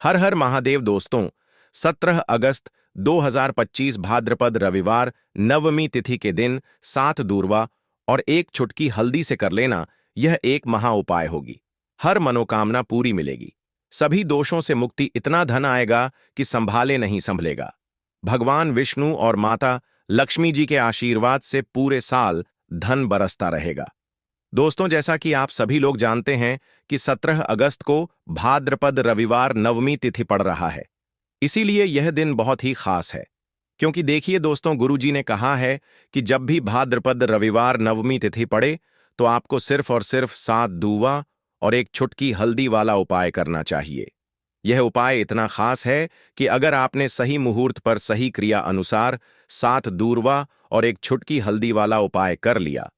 हर हर महादेव दोस्तों। 17 अगस्त 2025 भाद्रपद रविवार नवमी तिथि के दिन 7 दूर्वा और एक चुटकी हल्दी से कर लेना, यह एक महा उपाय होगी। हर मनोकामना पूरी मिलेगी। सभी दोषों से मुक्ति, इतना धन आएगा कि संभाले नहीं संभलेगा। भगवान विष्णु और माता लक्ष्मी जी के आशीर्वाद से पूरे साल धन बरसता रहेगा। दोस्तों, जैसा कि आप सभी लोग जानते हैं कि 17 अगस्त को भाद्रपद रविवार नवमी तिथि पड़ रहा है। इसीलिए यह दिन बहुत ही खास है, क्योंकि देखिए दोस्तों, गुरुजी ने कहा है कि जब भी भाद्रपद रविवार नवमी तिथि पड़े तो आपको सिर्फ और सिर्फ 7 दूवा और एक चुटकी हल्दी वाला उपाय करना चाहिए। यह उपाय इतना खास है कि अगर आपने सही मुहूर्त पर सही क्रिया अनुसार 7 दूर्वा और एक चुटकी हल्दी वाला उपाय कर लिया,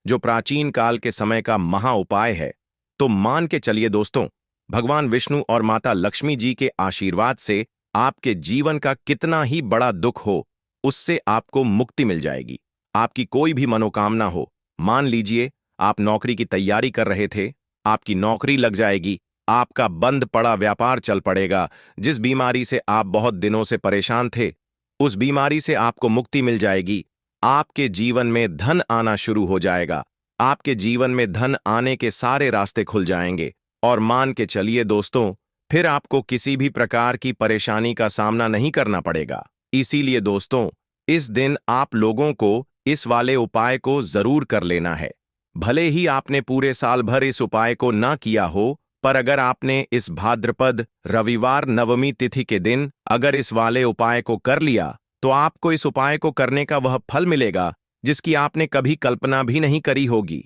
जो प्राचीन काल के समय का महा उपाय है, तो मान के चलिए दोस्तों, भगवान विष्णु और माता लक्ष्मी जी के आशीर्वाद से आपके जीवन का कितना ही बड़ा दुख हो, उससे आपको मुक्ति मिल जाएगी। आपकी कोई भी मनोकामना हो, मान लीजिए आप नौकरी की तैयारी कर रहे थे, आपकी नौकरी लग जाएगी, आपका बंद पड़ा व्यापार चल पड़ेगा, जिस बीमारी से आप बहुत दिनों से परेशान थे, उस बीमारी से आपको मुक्ति मिल जाएगी। आपके जीवन में धन आना शुरू हो जाएगा। आपके जीवन में धन आने के सारे रास्ते खुल जाएंगे। और मान के चलिए दोस्तों, फिर आपको किसी भी प्रकार की परेशानी का सामना नहीं करना पड़ेगा। इसीलिए दोस्तों, इस दिन आप लोगों को इस वाले उपाय को जरूर कर लेना है। भले ही आपने पूरे साल भर इस उपाय को ना किया हो, पर अगर आपने इस भाद्रपद रविवार नवमी तिथि के दिन अगर इस वाले उपाय को कर लिया, तो आपको इस उपाय को करने का वह फल मिलेगा जिसकी आपने कभी कल्पना भी नहीं करी होगी।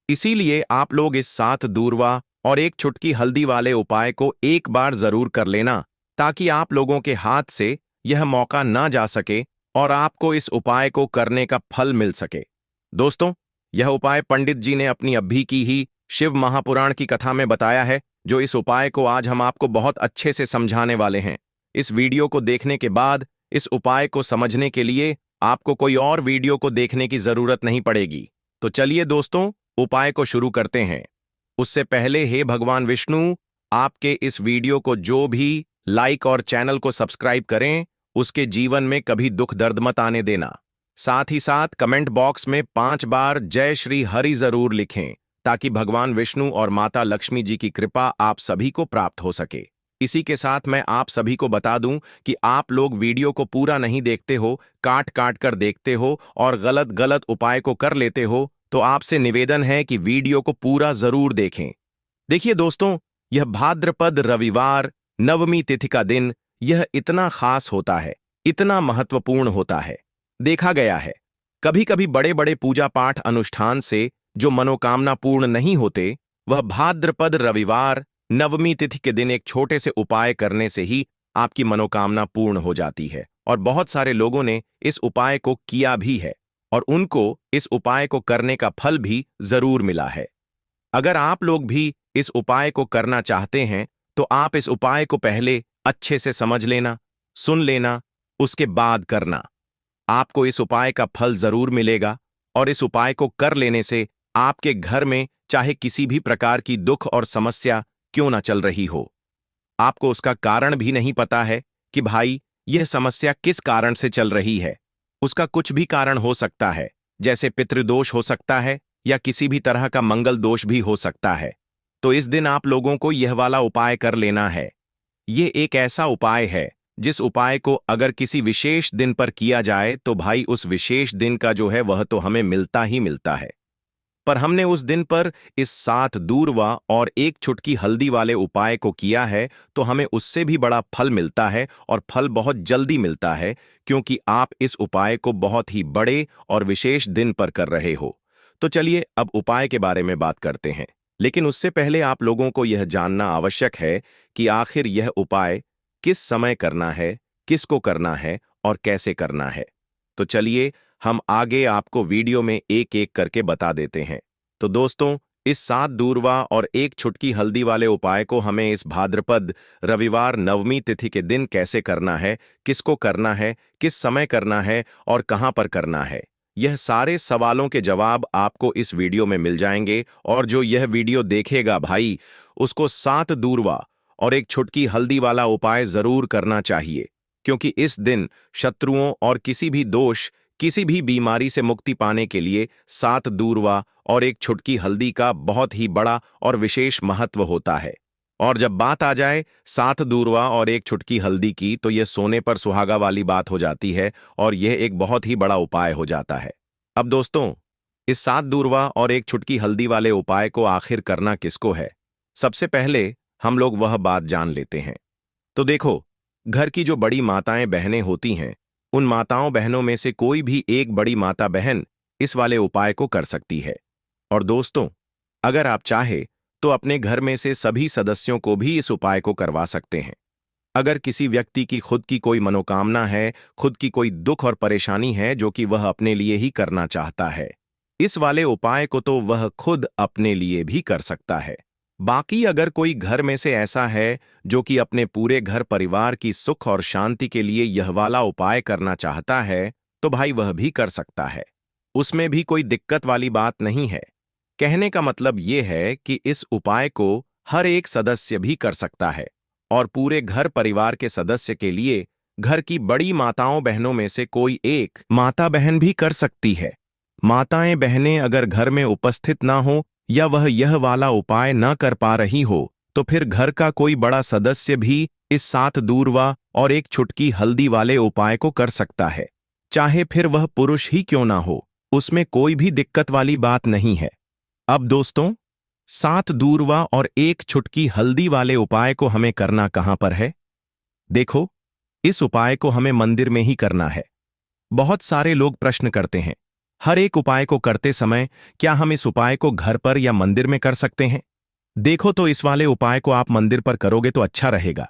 इसीलिए आप लोग इस 7 दूर्वा और एक चुटकी हल्दी वाले उपाय को एक बार जरूर कर लेना, ताकि आप लोगों के हाथ से यह मौका ना जा सके और आपको इस उपाय को करने का फल मिल सके। दोस्तों, यह उपाय पंडित जी ने अपनी अभी की ही शिव महापुराण की कथा में बताया है, जो इस उपाय को आज हम आपको बहुत अच्छे से समझाने वाले हैं। इस वीडियो को देखने के बाद इस उपाय को समझने के लिए आपको कोई और वीडियो को देखने की जरूरत नहीं पड़ेगी। तो चलिए दोस्तों, उपाय को शुरू करते हैं। उससे पहले हे भगवान विष्णु, आपके इस वीडियो को जो भी लाइक और चैनल को सब्सक्राइब करें, उसके जीवन में कभी दुख दर्द मत आने देना। साथ ही साथ कमेंट बॉक्स में 5 बार जय श्री हरि जरूर लिखें, ताकि भगवान विष्णु और माता लक्ष्मी जी की कृपा आप सभी को प्राप्त हो सके। इसी के साथ मैं आप सभी को बता दूं कि आप लोग वीडियो को पूरा नहीं देखते हो, काट काट कर देखते हो और गलत गलत उपाय को कर लेते हो, तो आपसे निवेदन है कि वीडियो को पूरा जरूर देखें। देखिए दोस्तों, यह भाद्रपद रविवार नवमी तिथि का दिन यह इतना खास होता है, इतना महत्वपूर्ण होता है। देखा गया है, कभी कभी बड़े बड़े पूजा पाठ अनुष्ठान से जो मनोकामना पूर्ण नहीं होते, वह भाद्रपद रविवार नवमी तिथि के दिन एक छोटे से उपाय करने से ही आपकी मनोकामना पूर्ण हो जाती है। और बहुत सारे लोगों ने इस उपाय को किया भी है और उनको इस उपाय को करने का फल भी जरूर मिला है। अगर आप लोग भी इस उपाय को करना चाहते हैं, तो आप इस उपाय को पहले अच्छे से समझ लेना, सुन लेना, उसके बाद करना। आपको इस उपाय का फल जरूर मिलेगा। और इस उपाय को कर लेने से आपके घर में चाहे किसी भी प्रकार की दुख और समस्या क्यों ना चल रही हो, आपको उसका कारण भी नहीं पता है कि भाई यह समस्या किस कारण से चल रही है। उसका कुछ भी कारण हो सकता है, जैसे पितृदोष हो सकता है या किसी भी तरह का मंगल दोष भी हो सकता है। तो इस दिन आप लोगों को यह वाला उपाय कर लेना है। यह एक ऐसा उपाय है जिस उपाय को अगर किसी विशेष दिन पर किया जाए, तो भाई उस विशेष दिन का जो है वह तो हमें मिलता ही मिलता है। पर हमने उस दिन पर इस 7 दूर्वा और एक चुटकी हल्दी वाले उपाय को किया है, तो हमें उससे भी बड़ा फल मिलता है और फल बहुत जल्दी मिलता है, क्योंकि आप इस उपाय को बहुत ही बड़े और विशेष दिन पर कर रहे हो। तो चलिए अब उपाय के बारे में बात करते हैं। लेकिन उससे पहले आप लोगों को यह जानना आवश्यक है कि आखिर यह उपाय किस समय करना है, किसको करना है और कैसे करना है। तो चलिए हम आगे आपको वीडियो में एक एक करके बता देते हैं। तो दोस्तों, इस 7 दूर्वा और एक चुटकी हल्दी वाले उपाय को हमें इस भाद्रपद रविवार नवमी तिथि के दिन कैसे करना है, किसको करना है, किस समय करना है और कहां पर करना है, यह सारे सवालों के जवाब आपको इस वीडियो में मिल जाएंगे। और जो यह वीडियो देखेगा भाई, उसको 7 दूर्वा और एक छुटकी हल्दी वाला उपाय जरूर करना चाहिए, क्योंकि इस दिन शत्रुओं और किसी भी बीमारी से मुक्ति पाने के लिए 7 दूर्वा और एक छुटकी हल्दी का बहुत ही बड़ा और विशेष महत्व होता है। और जब बात आ जाए 7 दूर्वा और एक छुटकी हल्दी की, तो यह सोने पर सुहागा वाली बात हो जाती है और यह एक बहुत ही बड़ा उपाय हो जाता है। अब दोस्तों, इस 7 दूर्वा और एक छुटकी हल्दी वाले उपाय को आखिर करना किसको है, सबसे पहले हम लोग वह बात जान लेते हैं। तो देखो, घर की जो बड़ी माताएं बहनें होती हैं, उन माताओं बहनों में से कोई भी एक बड़ी माता बहन इस वाले उपाय को कर सकती है। और दोस्तों, अगर आप चाहे तो अपने घर में से सभी सदस्यों को भी इस उपाय को करवा सकते हैं। अगर किसी व्यक्ति की खुद की कोई मनोकामना है, खुद की कोई दुख और परेशानी है जो कि वह अपने लिए ही करना चाहता है, इस वाले उपाय को तो वह खुद अपने लिए भी कर सकता है। बाकी अगर कोई घर में से ऐसा है जो कि अपने पूरे घर परिवार की सुख और शांति के लिए यह वाला उपाय करना चाहता है, तो भाई वह भी कर सकता है। उसमें भी कोई दिक्कत वाली बात नहीं है। कहने का मतलब यह है कि इस उपाय को हर एक सदस्य भी कर सकता है और पूरे घर परिवार के सदस्य के लिए घर की बड़ी माताओं बहनों में से कोई एक माता बहन भी कर सकती है। माताएं बहनें अगर घर में उपस्थित ना हो या वह यह वाला उपाय न कर पा रही हो, तो फिर घर का कोई बड़ा सदस्य भी इस 7 दूर्वा और एक छुटकी हल्दी वाले उपाय को कर सकता है। चाहे फिर वह पुरुष ही क्यों ना हो, उसमें कोई भी दिक्कत वाली बात नहीं है। अब दोस्तों, 7 दूर्वा और एक छुटकी हल्दी वाले उपाय को हमें करना कहां पर है? देखो, इस उपाय को हमें मंदिर में ही करना है। बहुत सारे लोग प्रश्न करते हैं, हर एक उपाय को करते समय क्या हम इस उपाय को घर पर या मंदिर में कर सकते हैं? देखो, तो इस वाले उपाय को आप मंदिर पर करोगे तो अच्छा रहेगा,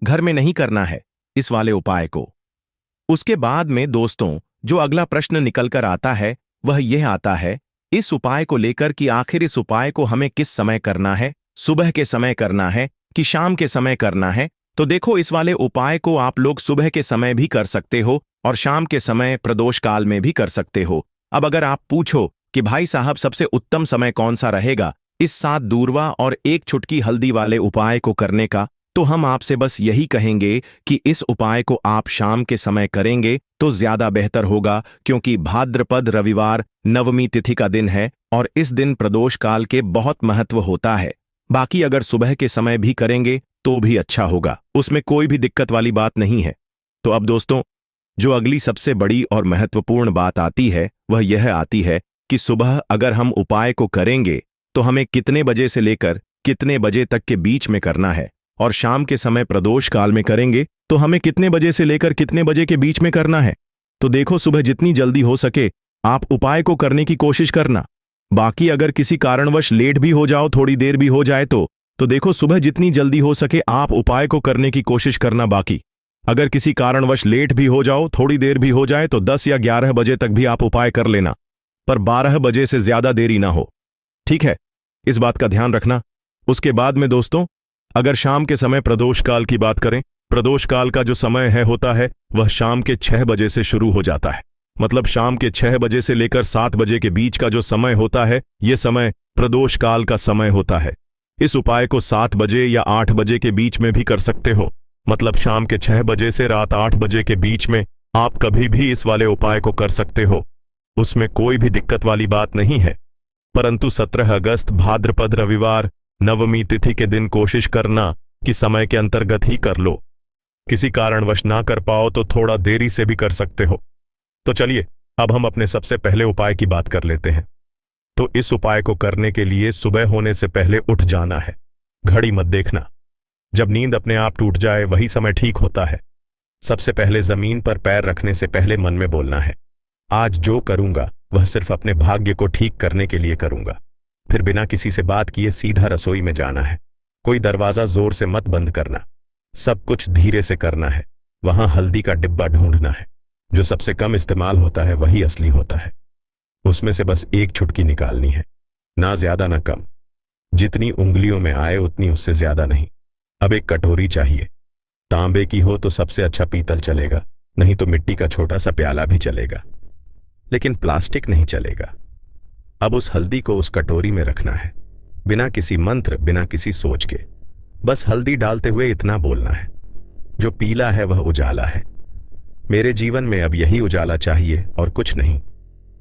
घर में नहीं करना है इस वाले उपाय को। उसके बाद में दोस्तों, जो अगला प्रश्न निकलकर आता है वह यह आता है इस उपाय को लेकर कि आखिर इस उपाय को हमें किस समय करना है, सुबह के समय करना है कि शाम के समय करना है? तो देखो, इस वाले उपाय को आप लोग सुबह के समय भी कर सकते हो और शाम के समय प्रदोष काल में भी कर सकते हो। अब अगर आप पूछो कि भाई साहब सबसे उत्तम समय कौन सा रहेगा इस 7 दूर्वा और एक छुटकी हल्दी वाले उपाय को करने का, तो हम आपसे बस यही कहेंगे कि इस उपाय को आप शाम के समय करेंगे तो ज्यादा बेहतर होगा, क्योंकि भाद्रपद रविवार नवमी तिथि का दिन है और इस दिन प्रदोष काल के बहुत महत्व होता है। बाकी अगर सुबह के समय भी करेंगे तो भी अच्छा होगा, उसमें कोई भी दिक्कत वाली बात नहीं है। तो अब दोस्तों, जो अगली सबसे बड़ी और महत्वपूर्ण बात आती है वह यह आती है कि सुबह अगर हम उपाय को करेंगे तो हमें कितने बजे से लेकर कितने बजे तक के बीच में करना है, और शाम के समय प्रदोष काल में करेंगे तो हमें कितने बजे से लेकर कितने बजे के बीच में करना है। तो देखो, सुबह जितनी जल्दी हो सके आप उपाय को करने की कोशिश करना। बाकी अगर किसी कारणवश लेट भी हो जाओ, थोड़ी देर भी हो जाए तो देखो, सुबह जितनी जल्दी हो सके आप उपाय को करने की कोशिश करना। बाकी अगर किसी कारणवश लेट भी हो जाओ, थोड़ी देर भी हो जाए, तो 10 या 11 बजे तक भी आप उपाय कर लेना, पर 12 बजे से ज्यादा देरी ना हो, ठीक है? इस बात का ध्यान रखना। उसके बाद में दोस्तों, अगर शाम के समय प्रदोष काल की बात करें, प्रदोष काल का जो समय होता है वह शाम के 6 बजे से शुरू हो जाता है। मतलब शाम के 6 बजे से लेकर 7 बजे के बीच का जो समय होता है, यह समय प्रदोष काल का समय होता है। इस उपाय को 7 बजे या 8 बजे के बीच में भी कर सकते हो। मतलब शाम के 6 बजे से रात 8 बजे के बीच में आप कभी भी इस वाले उपाय को कर सकते हो, उसमें कोई भी दिक्कत वाली बात नहीं है। परंतु 17 अगस्त भाद्रपद रविवार नवमी तिथि के दिन कोशिश करना कि समय के अंतर्गत ही कर लो। किसी कारणवश ना कर पाओ तो थोड़ा देरी से भी कर सकते हो। तो चलिए, अब हम अपने सबसे पहले उपाय की बात कर लेते हैं। तो इस उपाय को करने के लिए सुबह होने से पहले उठ जाना है। घड़ी मत देखना, जब नींद अपने आप टूट जाए वही समय ठीक होता है। सबसे पहले जमीन पर पैर रखने से पहले मन में बोलना है, आज जो करूंगा वह सिर्फ अपने भाग्य को ठीक करने के लिए करूंगा। फिर बिना किसी से बात किए सीधा रसोई में जाना है। कोई दरवाजा जोर से मत बंद करना, सब कुछ धीरे से करना है। वहां हल्दी का डिब्बा ढूंढना है, जो सबसे कम इस्तेमाल होता है वही असली होता है। उसमें से बस एक छुटकी निकालनी है, ना ज्यादा ना कम, जितनी उंगलियों में आए उतनी, उससे ज्यादा नहीं। अब एक कटोरी चाहिए, तांबे की हो तो सबसे अच्छा पीतल चलेगा, नहीं तो मिट्टी का छोटा सा प्याला भी चलेगा, लेकिन प्लास्टिक नहीं चलेगा। अब उस हल्दी को उस कटोरी में रखना है, बिना किसी मंत्र, बिना किसी सोच के। बस हल्दी डालते हुए इतना बोलना है, जो पीला है वह उजाला है। मेरे जीवन में अब यही उजाला चाहिए और कुछ नहीं।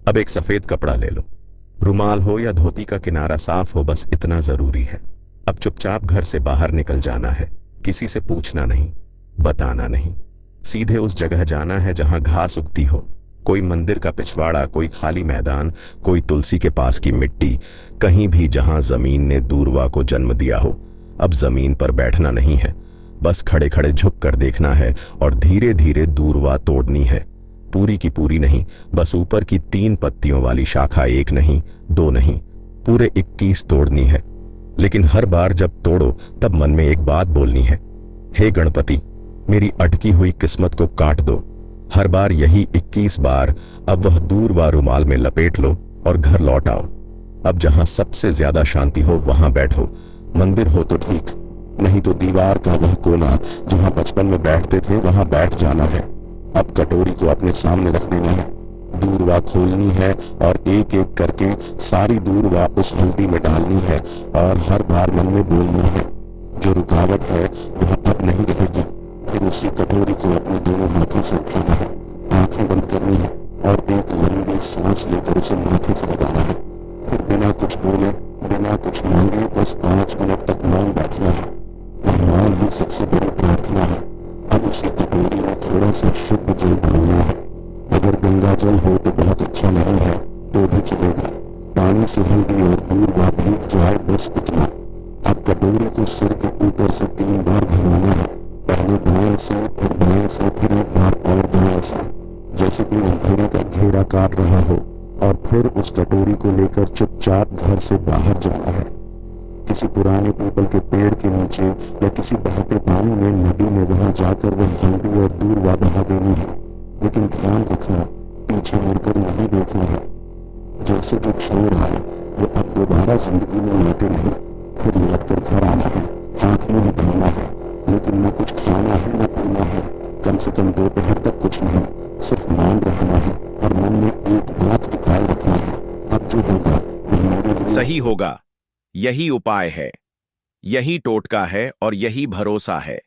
अब एक सफेद कपड़ा ले लो, रुमाल हो या धोती का किनारा साफ हो, बस इतना जरूरी है। अब चुपचाप घर से बाहर निकल जाना है, किसी से पूछना नहीं, बताना नहीं। सीधे उस जगह जाना है जहां घास उगती हो, कोई मंदिर का पिछवाड़ा, कोई खाली मैदान, कोई तुलसी के पास की मिट्टी, कहीं भी जहां जमीन ने दूरवा को जन्म दिया हो। अब जमीन पर बैठना नहीं है, बस खड़े खड़े झुक कर देखना है और धीरे धीरे दूरवा तोड़नी है। पूरी की पूरी नहीं, बस ऊपर की 3 पत्तियों वाली शाखा, एक नहीं, 2 नहीं, पूरे 21 तोड़नी है। लेकिन हर बार जब तोड़ो तब मन में एक बात बोलनी है, हे गणपति, मेरी अटकी हुई किस्मत को काट दो। हर बार यही 21 बार। अब वह दूरवा रुमाल में लपेट लो और घर लौट आओ। अब जहां सबसे ज्यादा शांति हो वहां बैठो। मंदिर हो तो ठीक, नहीं तो दीवार का वह कोना जहां बचपन में बैठते थे वहां बैठ जाना है। अब कटोरी को अपने सामने रख देना है, दूरवा खोलनी है और एक एक करके सारी दूरवा उस हल्दी में डालनी है और हर बार मन में बोलना है, जो रुकावट है वह अब नहीं रहेगी। फिर उसी कटोरी को अपने दोनों हाथों से उठाना है, आंखें बंद करनी है और एक लंबी सांस लेकर उसे माथे से लगाना है। फिर बिना कुछ बोले, बिना कुछ मांगे, बस 5 मिनट तक मौन बैठना है। मौन ही सबसे बड़ी प्रार्थना है। अब उसी कटोरी में थोड़ा सा शुद्ध जल डालना है। अगर गंगा जल हो तो बहुत अच्छा, नहीं है तो भी चलेगा। पानी से हल्दी और दूरवा भीग जाए, बस इतना। अब कटोरी को सिर के ऊपर से 3 बार घुमाना है, पहले दाएं से, फिर बाएं से, फिर एक बार और दाएं से, जैसे कोई अंधेरे का घेरा काट रहा हो। और फिर उस कटोरी को लेकर चुपचाप घर से बाहर जाना है। किसी पुराने पीपल के पेड़ के नीचे या किसी बहते पानी में, नदी में, वहां जाकर वह हल्दी और दूरवा बहा देनी है। लेकिन ध्यान रखना, पीछे मुड़कर नहीं देखना है। जैसे जो छोड़ आए वो अब दोबारा जिंदगी में लौटे नहीं। फिर लौटकर घर आना है, हाथ मुंह धोना है, लेकिन न कुछ खाना है न पीना है। कम से कम दोपहर तक कुछ नहीं, सिर्फ मौन रहना है और मन में एक बात टिकाए रखना है, अब जो होगा वह मेरे लिए सही होगा। यही उपाय है, यही टोटका है और यही भरोसा है।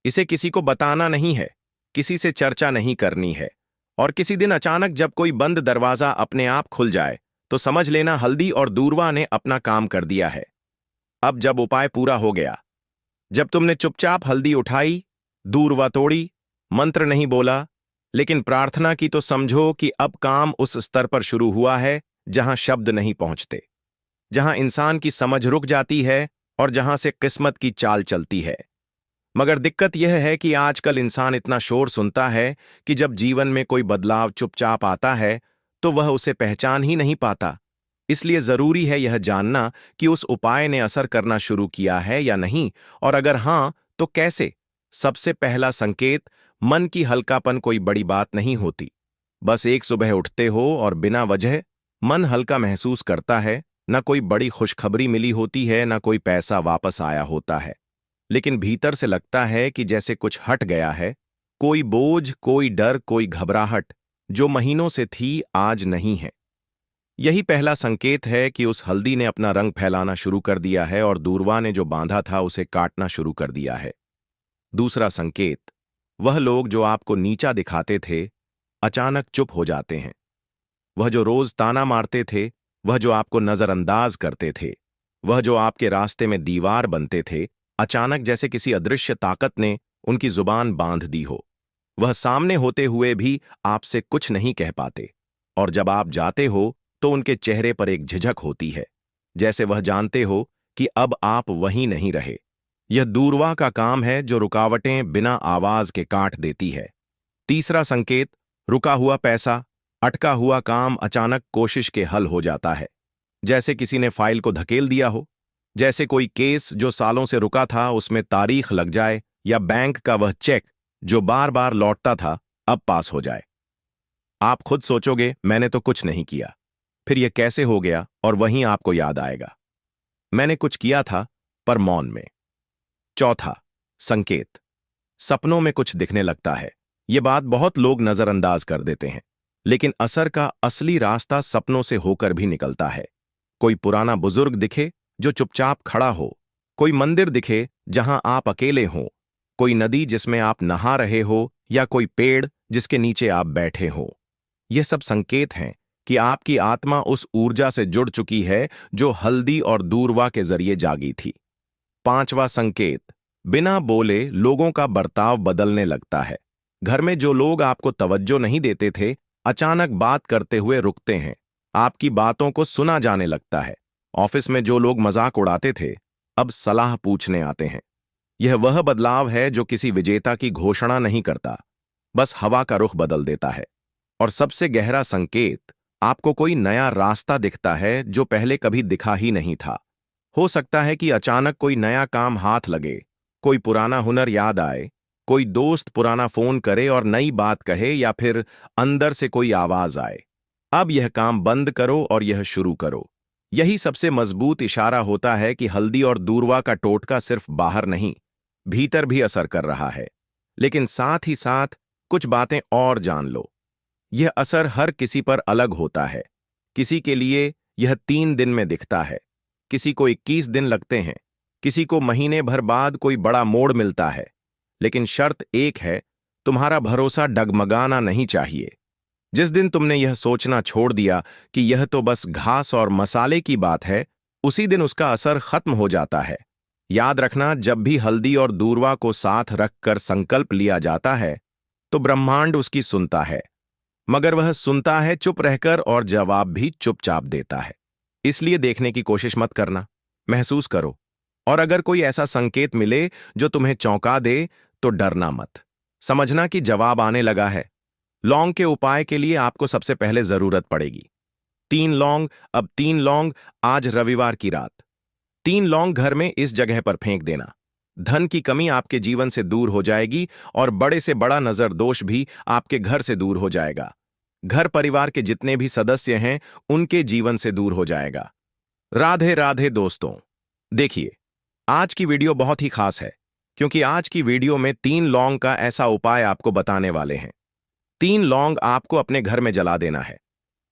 इसे किसी को बताना नहीं है, किसी से चर्चा नहीं करनी है। और किसी दिन अचानक जब कोई बंद दरवाजा अपने आप खुल जाए तो समझ लेना हल्दी और दूरवा ने अपना काम कर दिया है। अब जब उपाय पूरा हो गया, जब तुमने चुपचाप हल्दी उठाई, दूरवा तोड़ी, मंत्र नहीं बोला, लेकिन प्रार्थना की, तो समझो कि अब काम उस स्तर पर शुरू हुआ है जहां शब्द नहीं पहुंचते, जहां इंसान की समझ रुक जाती है और जहां से किस्मत की चाल चलती है। मगर दिक्कत यह है कि आजकल इंसान इतना शोर सुनता है कि जब जीवन में कोई बदलाव चुपचाप आता है तो वह उसे पहचान ही नहीं पाता। इसलिए जरूरी है यह जानना कि उस उपाय ने असर करना शुरू किया है या नहीं, और अगर हां तो कैसे। सबसे पहला संकेत, मन की हल्कापन कोई बड़ी बात नहीं होती। बस एक सुबह उठते हो और बिना वजह मन हल्का महसूस करता है। न कोई बड़ी खुशखबरी मिली होती है, न कोई पैसा वापस आया होता है, लेकिन भीतर से लगता है कि जैसे कुछ हट गया है। कोई बोझ, कोई डर, कोई घबराहट जो महीनों से थी आज नहीं है। यही पहला संकेत है कि उस हल्दी ने अपना रंग फैलाना शुरू कर दिया है और दूरवा ने जो बांधा था उसे काटना शुरू कर दिया है। दूसरा संकेत, वह लोग जो आपको नीचा दिखाते थे अचानक चुप हो जाते हैं। वह जो रोज ताना मारते थे, वह जो आपको नजरअंदाज करते थे, वह जो आपके रास्ते में दीवार बनते थे, अचानक जैसे किसी अदृश्य ताकत ने उनकी जुबान बांध दी हो। वह सामने होते हुए भी आपसे कुछ नहीं कह पाते, और जब आप जाते हो तो उनके चेहरे पर एक झिझक होती है, जैसे वह जानते हो कि अब आप वहीं नहीं रहे। यह दूरवा का काम है जो रुकावटें बिना आवाज के काट देती है। तीसरा संकेत, रुका हुआ पैसा, अटका हुआ काम अचानक कोशिश के हल हो जाता है। जैसे किसी ने फाइल को धकेल दिया हो, जैसे कोई केस जो सालों से रुका था उसमें तारीख लग जाए, या बैंक का वह चेक जो बार बार लौटता था अब पास हो जाए। आप खुद सोचोगे मैंने तो कुछ नहीं किया, फिर यह कैसे हो गया, और वहीं आपको याद आएगा मैंने कुछ किया था, पर मौन में। चौथा संकेत, सपनों में कुछ दिखने लगता है। यह बात बहुत लोग नजरअंदाज कर देते हैं, लेकिन असर का असली रास्ता सपनों से होकर भी निकलता है। कोई पुराना बुजुर्ग दिखे जो चुपचाप खड़ा हो, कोई मंदिर दिखे जहां आप अकेले हो, कोई नदी जिसमें आप नहा रहे हो, या कोई पेड़ जिसके नीचे आप बैठे हो। यह सब संकेत हैं कि आपकी आत्मा उस ऊर्जा से जुड़ चुकी है जो हल्दी और दूरवा के जरिए जागी थी। पांचवा संकेत, बिना बोले लोगों का बर्ताव बदलने लगता है। घर में जो लोग आपको तवज्जो नहीं देते थे, अचानक बात करते हुए रुकते हैं। आपकी बातों को सुना जाने लगता है। ऑफिस में जो लोग मजाक उड़ाते थे, अब सलाह पूछने आते हैं। यह वह बदलाव है जो किसी विजेता की घोषणा नहीं करता, बस हवा का रुख बदल देता है। और सबसे गहरा संकेत, आपको कोई नया रास्ता दिखता है जो पहले कभी दिखा ही नहीं था। हो सकता है कि अचानक कोई नया काम हाथ लगे, कोई पुराना हुनर याद आए, कोई दोस्त पुराना फोन करे और नई बात कहे, या फिर अंदर से कोई आवाज आए, अब यह काम बंद करो और यह शुरू करो। यही सबसे मजबूत इशारा होता है कि हल्दी और दूरवा का टोटका सिर्फ बाहर नहीं, भीतर भी असर कर रहा है। लेकिन साथ ही साथ कुछ बातें और जान लो। यह असर हर किसी पर अलग होता है। किसी के लिए यह 3 दिन में दिखता है, किसी को 21 दिन लगते हैं, किसी को महीने भर बाद कोई बड़ा मोड़ मिलता है। लेकिन शर्त एक है, तुम्हारा भरोसा डगमगाना नहीं चाहिए। जिस दिन तुमने यह सोचना छोड़ दिया कि यह तो बस घास और मसाले की बात है, उसी दिन उसका असर खत्म हो जाता है। याद रखना, जब भी हल्दी और दूरवा को साथ रखकर संकल्प लिया जाता है, तो ब्रह्मांड उसकी सुनता है। मगर वह सुनता है चुप रहकर, और जवाब भी चुपचाप देता है। इसलिए देखने की कोशिश मत करना, महसूस करो। और अगर कोई ऐसा संकेत मिले जो तुम्हें चौंका दे, तो डरना मत। समझना कि जवाब आने लगा है। लौंग के उपाय के लिए आपको सबसे पहले जरूरत पड़ेगी 3 लौंग। अब 3 लौंग आज रविवार की रात 3 लौंग घर में इस जगह पर फेंक देना। धन की कमी आपके जीवन से दूर हो जाएगी, और बड़े से बड़ा नजर दोष भी आपके घर से दूर हो जाएगा। घर परिवार के जितने भी सदस्य हैं, उनके जीवन से दूर हो जाएगा। राधे राधे दोस्तों। देखिए, आज की वीडियो बहुत ही खास है, क्योंकि आज की वीडियो में 3 लौंग का ऐसा उपाय आपको बताने वाले हैं। 3 लौंग आपको अपने घर में जला देना है।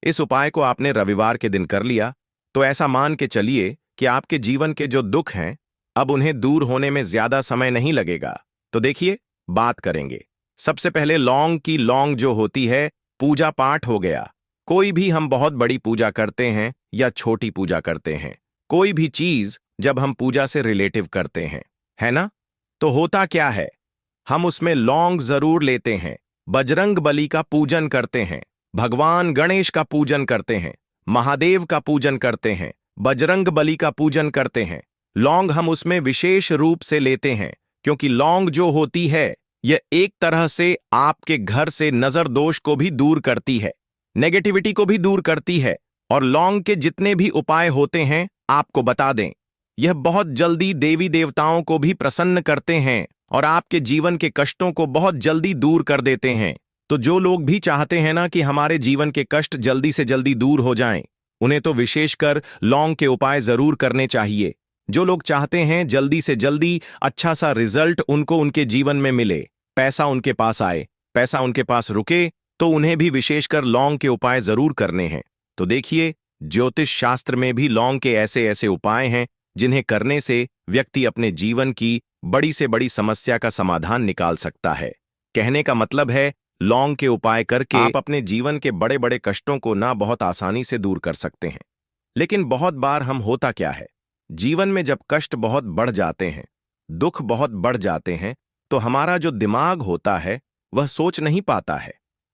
इस उपाय को आपने रविवार के दिन कर लिया, तो ऐसा मान के चलिए कि आपके जीवन के जो दुख हैं, अब उन्हें दूर होने में ज्यादा समय नहीं लगेगा। तो देखिए, बात करेंगे। सबसे पहले लौंग की लौंग जो होती है, पूजा पाठ हो गया। कोई भी हम बहुत बड़ी पूजा करते हैं या छोटी पूजा करते हैं, कोई भी चीज जब हम पूजा से रिलेटिव करते हैं, है ना, तो होता क्या है, हम उसमें लौंग जरूर लेते हैं। बजरंग बली का पूजन करते हैं, भगवान गणेश का पूजन करते हैं, महादेव का पूजन करते हैं, बजरंग बली का पूजन करते हैं। लौंग हम उसमें विशेष रूप से लेते हैं, क्योंकि लौंग जो होती है, यह एक तरह से आपके घर से नजर दोष को भी दूर करती है, नेगेटिविटी को भी दूर करती है। और लौंग के जितने भी उपाय होते हैं, आपको बता दें, यह बहुत जल्दी देवी देवताओं को भी प्रसन्न करते हैं और आपके जीवन के कष्टों को बहुत जल्दी दूर कर देते हैं। तो जो लोग भी चाहते हैं ना कि हमारे जीवन के कष्ट जल्दी से जल्दी दूर हो जाएं, उन्हें तो विशेषकर लौंग के उपाय जरूर करने चाहिए। जो लोग चाहते हैं जल्दी से जल्दी अच्छा सा रिजल्ट उनको उनके जीवन में मिले, पैसा उनके पास आए, पैसा उनके पास रुके, तो उन्हें भी विशेषकर लौंग के उपाय जरूर करने हैं। तो देखिए, ज्योतिष शास्त्र में भी लौंग के ऐसे ऐसे उपाय हैं जिन्हें करने से व्यक्ति अपने जीवन की बड़ी से बड़ी समस्या का समाधान निकाल सकता है। कहने का मतलब है, लौंग के उपाय करके आप अपने जीवन के बड़े बड़े कष्टों को ना बहुत आसानी से दूर कर सकते हैं। लेकिन बहुत बार हम होता क्या है, जीवन में जब कष्ट बहुत बढ़ जाते हैं, दुख बहुत बढ़ जाते हैं, तो हमारा जो दिमाग होता है वह सोच नहीं पाता है।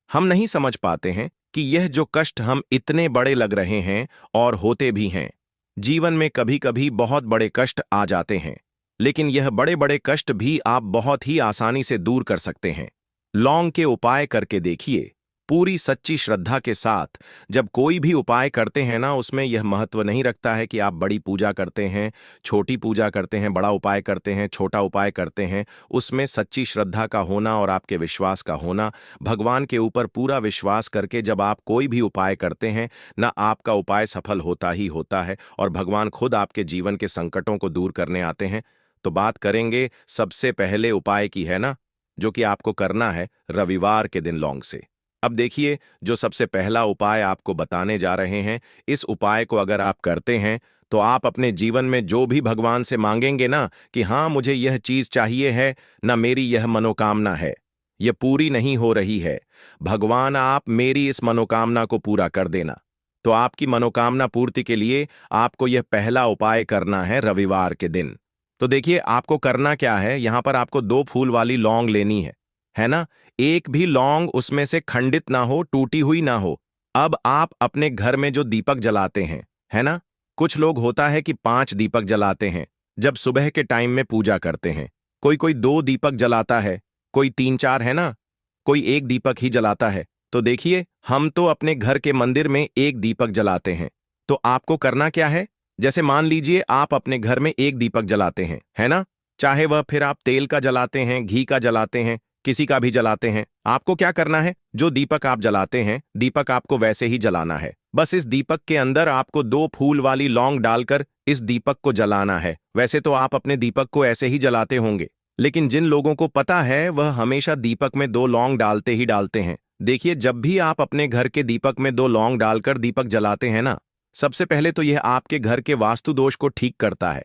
हम नहीं समझ पाते हैं कि यह जो कष्ट हम इतने बड़े लग रहे हैं, और होते भी हैं। जीवन में कभी कभी बहुत बड़े कष्ट आ जाते हैं, लेकिन यह बड़े बड़े कष्ट भी आप बहुत ही आसानी से दूर कर सकते हैं। लौंग के उपाय करके देखिए, पूरी सच्ची श्रद्धा के साथ। जब कोई भी उपाय करते हैं ना, उसमें यह महत्व नहीं रखता है कि आप बड़ी पूजा करते हैं, छोटी पूजा करते हैं, बड़ा उपाय करते हैं, छोटा उपाय करते हैं। उसमें सच्ची श्रद्धा का होना और आपके विश्वास का होना, भगवान के ऊपर पूरा विश्वास करके जब आप कोई भी उपाय करते हैं ना, आपका उपाय सफल होता ही होता है, और भगवान खुद आपके जीवन के संकटों को दूर करने आते हैं। तो बात करेंगे सबसे पहले उपाय की, है ना, जो कि आपको करना है रविवार के दिन लौंग से। अब देखिए, जो सबसे पहला उपाय आपको बताने जा रहे हैं, इस उपाय को अगर आप करते हैं तो आप अपने जीवन में जो भी भगवान से मांगेंगे ना कि हाँ मुझे यह चीज चाहिए है, ना मेरी यह मनोकामना है, यह पूरी नहीं हो रही है, भगवान आप मेरी इस मनोकामना को पूरा कर देना। तो आपकी मनोकामना पूर्ति के लिए आपको यह पहला उपाय करना है रविवार के दिन। तो देखिए आपको करना क्या है, यहां पर आपको 2 फूल वाली लौंग लेनी है ना। एक भी लौंग उसमें से खंडित ना हो, टूटी हुई ना हो। अब आप अपने घर में जो दीपक जलाते हैं, है ना, कुछ लोग होता है कि 5 दीपक जलाते हैं जब सुबह के टाइम में पूजा करते हैं। कोई कोई 2 दीपक जलाता है, कोई 3-4, है ना, कोई 1 दीपक ही जलाता है। तो देखिए हम तो अपने घर के मंदिर में 1 दीपक जलाते हैं। तो आपको करना क्या है, जैसे मान लीजिए आप अपने घर में 1 दीपक जलाते हैं, है ना, चाहे वह फिर आप तेल का जलाते हैं, घी का जलाते हैं, किसी का भी जलाते हैं, आपको क्या करना है, जो दीपक आप जलाते हैं दीपक आपको वैसे ही जलाना है। बस इस दीपक के अंदर आपको 2 फूल वाली लौंग डालकर इस दीपक को जलाना है। वैसे तो आप अपने दीपक को ऐसे ही जलाते होंगे, लेकिन जिन लोगों को पता है वह हमेशा दीपक में 2 लौंग डालते ही डालते हैं। देखिए जब भी आप अपने घर के दीपक में 2 लौंग डालकर दीपक जलाते हैं ना, सबसे पहले तो यह आपके घर के वास्तु दोष को ठीक करता है।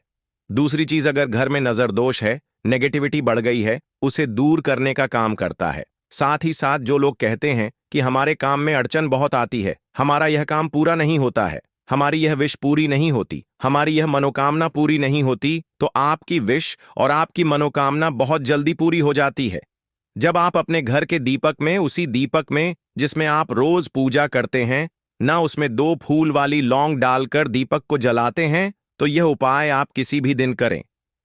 दूसरी चीज, अगर घर में नजर दोष है, नेगेटिविटी बढ़ गई है, उसे दूर करने का काम करता है। साथ ही साथ जो लोग कहते हैं कि हमारे काम में अड़चन बहुत आती है, हमारा यह काम पूरा नहीं होता है, हमारी यह विश पूरी नहीं होती, हमारी यह मनोकामना पूरी नहीं होती, तो आपकी विश और आपकी मनोकामना बहुत जल्दी पूरी हो जाती है। जब आप अपने घर के दीपक में, उसी दीपक में जिसमें आप रोज पूजा करते हैं ना, उसमें 2 फूल वाली लौंग डालकर दीपक को जलाते हैं, तो यह उपाय आप किसी भी दिन करें।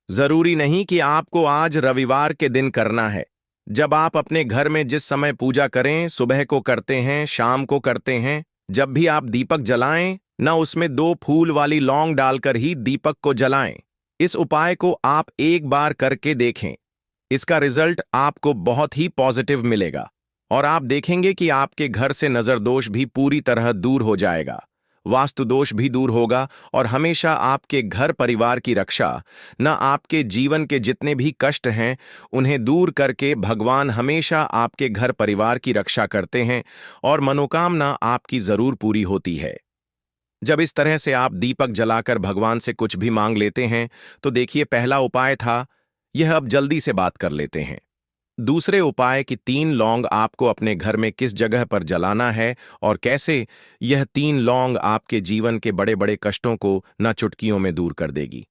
जरूरी नहीं कि आपको आज रविवार के दिन करना है। जब आप अपने घर में जिस समय पूजा करें, सुबह को करते हैं, शाम को करते हैं, जब भी आप दीपक जलाएं ना, उसमें 2 फूल वाली लौंग डालकर ही दीपक को जलाएं। इस उपाय को आप एक बार करके देखें, इसका रिजल्ट आपको बहुत ही पॉजिटिव मिलेगा और आप देखेंगे कि आपके घर से नजर दोष भी पूरी तरह दूर हो जाएगा, वास्तु दोष भी दूर होगा और हमेशा आपके घर परिवार की रक्षा, न आपके जीवन के जितने भी कष्ट हैं उन्हें दूर करके भगवान हमेशा आपके घर परिवार की रक्षा करते हैं और मनोकामना आपकी जरूर पूरी होती है। जब इस तरह से आप दीपक जलाकर भगवान से कुछ भी मांग लेते हैं, तो देखिए पहला उपाय था यह, अब जल्दी से बात कर लेते हैं। दूसरे उपाय की 3 लौंग आपको अपने घर में किस जगह पर जलाना है और कैसे, यह 3 लौंग आपके जीवन के बड़े बड़े कष्टों को न चुटकियों में दूर कर देगी।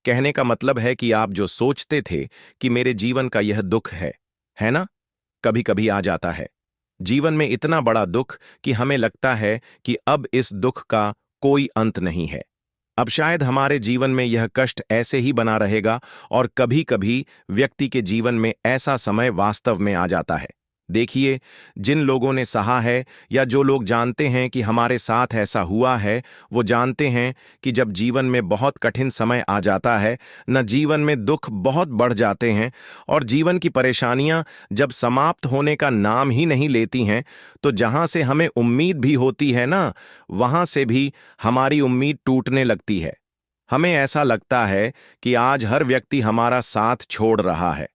कहने का मतलब है कि आप जो सोचते थे कि मेरे जीवन का यह दुख है ना, कभी कभी आ जाता है जीवन में इतना बड़ा दुख कि हमें लगता है कि अब इस दुख का कोई अंत नहीं है, अब शायद हमारे जीवन में यह कष्ट ऐसे ही बना रहेगा। और कभी कभी व्यक्ति के जीवन में ऐसा समय वास्तव में आ जाता है। देखिए जिन लोगों ने सहा है या जो लोग जानते हैं कि हमारे साथ ऐसा हुआ है, वो जानते हैं कि जब जीवन में बहुत कठिन समय आ जाता है न, जीवन में दुख बहुत बढ़ जाते हैं और जीवन की परेशानियां जब समाप्त होने का नाम ही नहीं लेती हैं, तो जहां से हमें उम्मीद भी होती है ना, वहां से भी हमारी उम्मीद टूटने लगती है। हमें ऐसा लगता है कि आज हर व्यक्ति हमारा साथ छोड़ रहा है।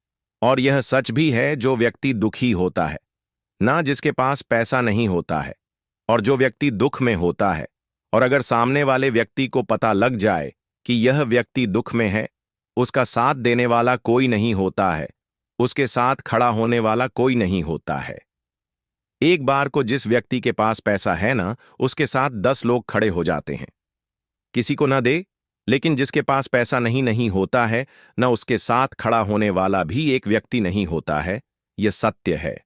और यह सच भी है, जो व्यक्ति दुखी होता है ना, जिसके पास पैसा नहीं होता है, और जो व्यक्ति दुख में होता है, और अगर सामने वाले व्यक्ति को पता लग जाए कि यह व्यक्ति दुख में है, उसका साथ देने वाला कोई नहीं होता है, उसके साथ खड़ा होने वाला कोई नहीं होता है। एक बार को जिस व्यक्ति के पास पैसा है ना, उसके साथ 10 लोग खड़े हो जाते हैं। किसी को ना दे, लेकिन जिसके पास पैसा नहीं होता है न, उसके साथ खड़ा होने वाला भी एक व्यक्ति नहीं होता है। यह सत्य है।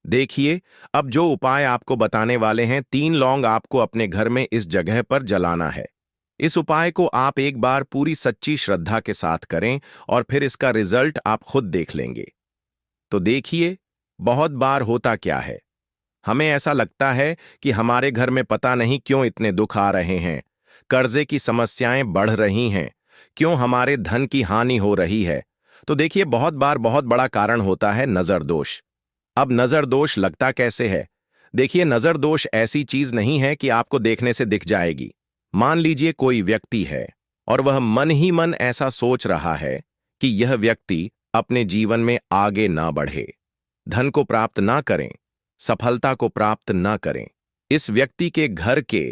देखिए अब जो उपाय आपको बताने वाले हैं, 3 लौंग आपको अपने घर में इस जगह पर जलाना है। इस उपाय को आप एक बार पूरी सच्ची श्रद्धा के साथ करें और फिर इसका रिजल्ट आप खुद देख लेंगे। तो देखिए बहुत बार होता क्या है, हमें ऐसा लगता है कि हमारे घर में पता नहीं क्यों इतने दुख आ रहे हैं, कर्जे की समस्याएं बढ़ रही हैं, क्यों हमारे धन की हानि हो रही है। तो देखिए बहुत बार बहुत बड़ा कारण होता है नजर दोष। अब नजर दोष लगता कैसे है? देखिए नजर दोष ऐसी चीज नहीं है कि आपको देखने से दिख जाएगी। मान लीजिए कोई व्यक्ति है और वह मन ही मन ऐसा सोच रहा है कि यह व्यक्ति अपने जीवन में आगे ना बढ़े, धन को प्राप्त ना करें, सफलता को प्राप्त ना करें। इस व्यक्ति के घर के